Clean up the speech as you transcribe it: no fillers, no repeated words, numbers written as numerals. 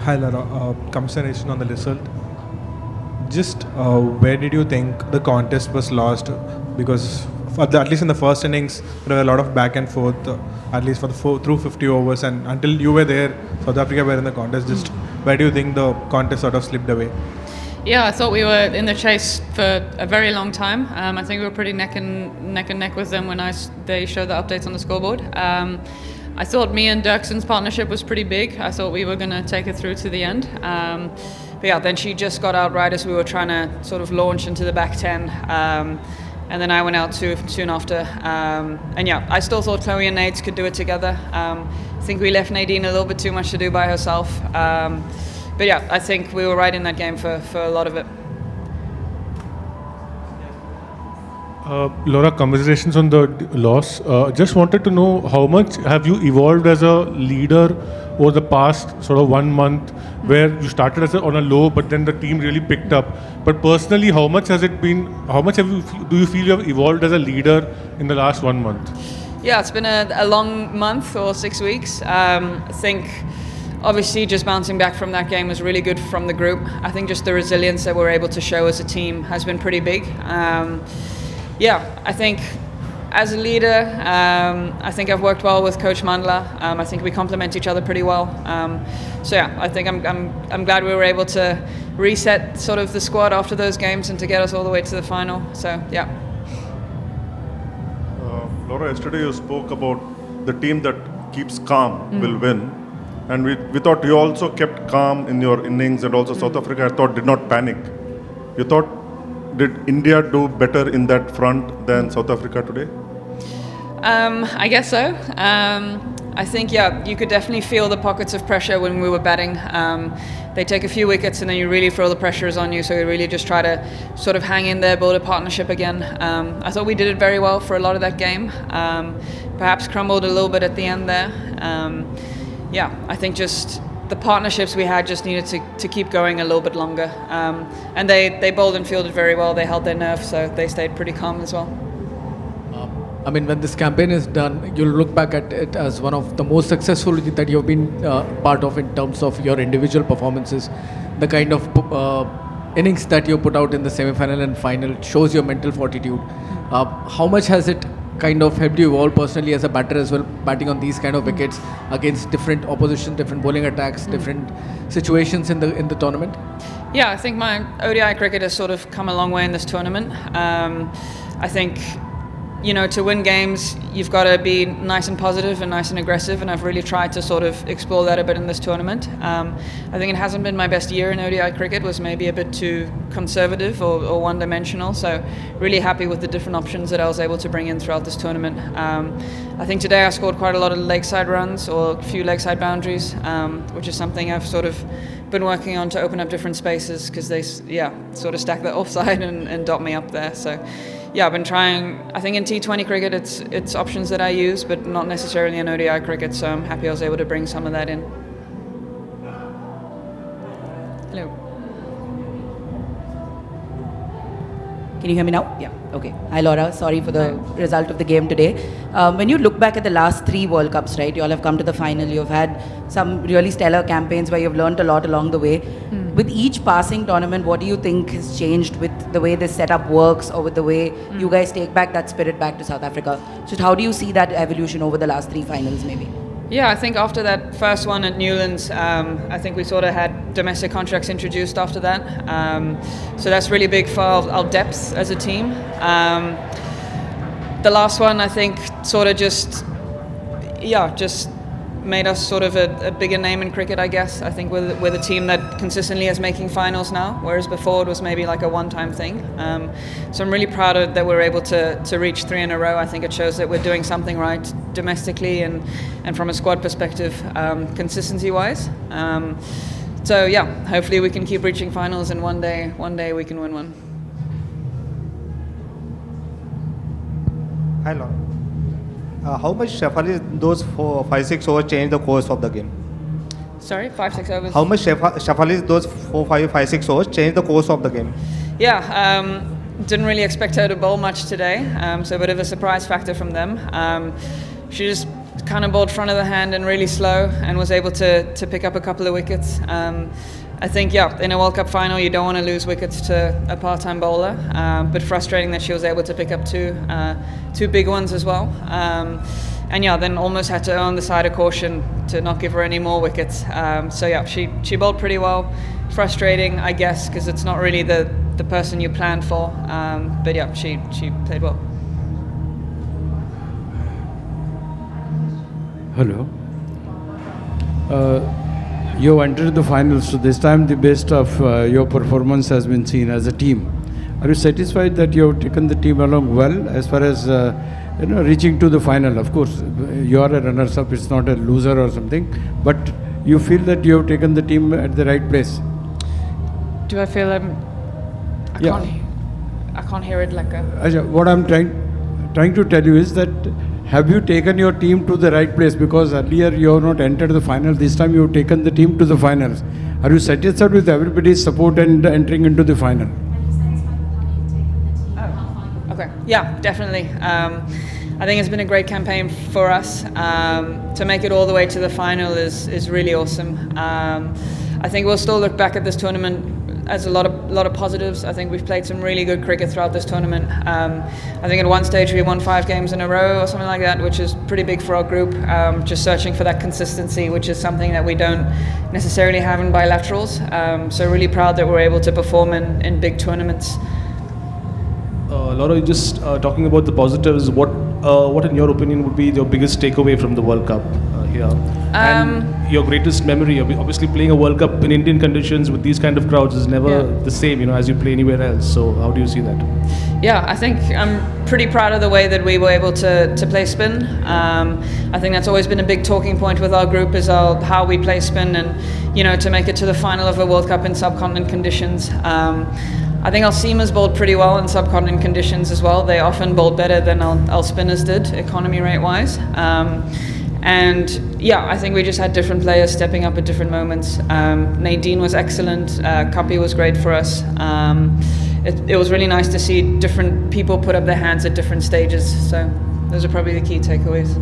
Hi Lara, conversation on the result. Just where did you think the contest was lost? Because at least in the first innings, there were a lot of back and forth, at least for the through 50 overs, and until you were there, South Africa were in the contest. Just where do you think the contest sort of slipped away? Yeah, I thought we were in the chase for a very long time. I think we were pretty neck and neck with them when they showed the updates on the scoreboard. I thought me and Dirkson's partnership was pretty big. I thought we were going to take it through to the end. But yeah, then she just got out right as we were trying to sort of launch into the back 10. And then I went out too soon after. And yeah, I still thought Chloe and Nades could do it together. I think we left Nadine a little bit too much to do by herself. But yeah, I think we were right in that game for a lot of it. Laura, commiserations on the loss. Just wanted to know how much have you evolved as a leader over the past sort of 1 month, where you started on a low, but then the team really picked up. But personally, how much has it been? How much do you feel you have evolved as a leader in the last 1 month? Yeah, it's been a long month or 6 weeks. I think obviously just bouncing back from that game was really good from the group. I think just the resilience that we're able to show as a team has been pretty big. Yeah, I think as a leader, I think I've worked well with Coach Mandla. I think we complement each other pretty well. So yeah, I think I'm glad we were able to reset sort of the squad after those games and to get us all the way to the final. So yeah. Laura, yesterday you spoke about the team that keeps calm will win. And we thought you also kept calm in your innings, and also South Africa, I thought, did not panic. You thought, did India do better in that front than South Africa today? I guess so. I think, yeah, you could definitely feel the pockets of pressure when we were batting. They take a few wickets and then you really feel the pressure is on you, so you really just try to sort of hang in there, build a partnership again. I thought we did it very well for a lot of that game. Perhaps crumbled a little bit at the end there. Yeah, I think just the partnerships we had just needed to keep going a little bit longer. And they bowled and fielded very well. They held their nerve, so they stayed pretty calm as well. I mean, when this campaign is done, you'll look back at it as one of the most successful that you've been part of in terms of your individual performances. The kind of innings that you put out in the semi-final and final shows your mental fortitude. How much has it kind of helped you evolve personally as a batter as well, batting on these kind of wickets against different opposition, different bowling attacks, different situations in the tournament? Yeah, I think my ODI cricket has sort of come a long way in this tournament. I think, you know, to win games, you've got to be nice and positive and nice and aggressive, and I've really tried to sort of explore that a bit in this tournament. I think it hasn't been my best year in ODI cricket, was maybe a bit too conservative or one-dimensional, so really happy with the different options that I was able to bring in throughout this tournament. I think today I scored quite a lot of lakeside runs or a few lakeside boundaries, which is something I've sort of been working on to open up different spaces, because they sort of stack that offside and dot me up there. So yeah, I've been trying. I think in T20 cricket it's options that I use, but not necessarily in ODI cricket, so I'm happy I was able to bring some of that in. Hello. Can you hear me now? Yeah. Okay. Hi Laura, sorry for the result of the game today. When you look back at the last 3 World Cups, right, you all have come to the final, you've had some really stellar campaigns where you've learned a lot along the way. With each passing tournament, what do you think has changed with the way this setup works, or with the way you guys take back that spirit back to South Africa? Just how do you see that evolution over the last 3 finals maybe? Yeah, I think after that first one at Newlands, I think we sort of had domestic contracts introduced after that. So that's really big for our depth as a team. The last one, I think, sort of just made us sort of a bigger name in cricket, I guess. I think we're the team that consistently is making finals now, whereas before it was maybe like a one-time thing. So I'm really proud that we're able to reach 3 in a row. I think it shows that we're doing something right domestically and from a squad perspective, consistency-wise. So yeah, hopefully we can keep reaching finals, and one day we can win one. Hi, Laura. How much shuffle is those 5-6 overs change the course of the game? Sorry, 5-6 overs. How much shuffle is those 5-6 overs change the course of the game? Yeah, didn't really expect her to bowl much today, so a bit of a surprise factor from them. She just kind of bowled front of the hand and really slow, and was able to pick up a couple of wickets. I think, in a World Cup final, you don't want to lose wickets to a part-time bowler, but frustrating that she was able to pick up two big ones as well. And then almost had to earn the side of caution to not give her any more wickets. She bowled pretty well. Frustrating, I guess, because it's not really the person you planned for. But she played well. Hello. You entered the finals, so this time the best of your performance has been seen as a team. Are you satisfied that you have taken the team along well as far as reaching to the final? Of course, you are a runner-up; it's not a loser or something. But you feel that you have taken the team at the right place. Do I feel Yeah. I can't hear it like a... What I'm trying to tell you is that have you taken your team to the right place? Because earlier you have not entered the final. This time you have taken the team to the finals. Are you satisfied with everybody's support and entering into the final? Okay, yeah, definitely. I think it's been a great campaign for us. To make it all the way to the final is really awesome. I think we'll still look back at this tournament as a lot of positives. I think we've played some really good cricket throughout this tournament. I think at one stage we won 5 games in a row or something like that, which is pretty big for our group. Just searching for that consistency, which is something that we don't necessarily have in bilaterals. So really proud that we're able to perform in big tournaments. Laura, just talking about the positives, what in your opinion would be your biggest takeaway from the World Cup here? And your greatest memory? Obviously playing a World Cup in Indian conditions with these kind of crowds is never the same, as you play anywhere else. So how do you see that? Yeah, I think I'm pretty proud of the way that we were able to play spin. I think that's always been a big talking point with our group is how we play spin, and to make it to the final of a World Cup in subcontinent conditions. I think our seamers bowled pretty well in subcontinent conditions as well. They often bowled better than our spinners did, economy rate wise. I think we just had different players stepping up at different moments. Nadine was excellent. Kapi was great for us. It was really nice to see different people put up their hands at different stages. So those are probably the key takeaways.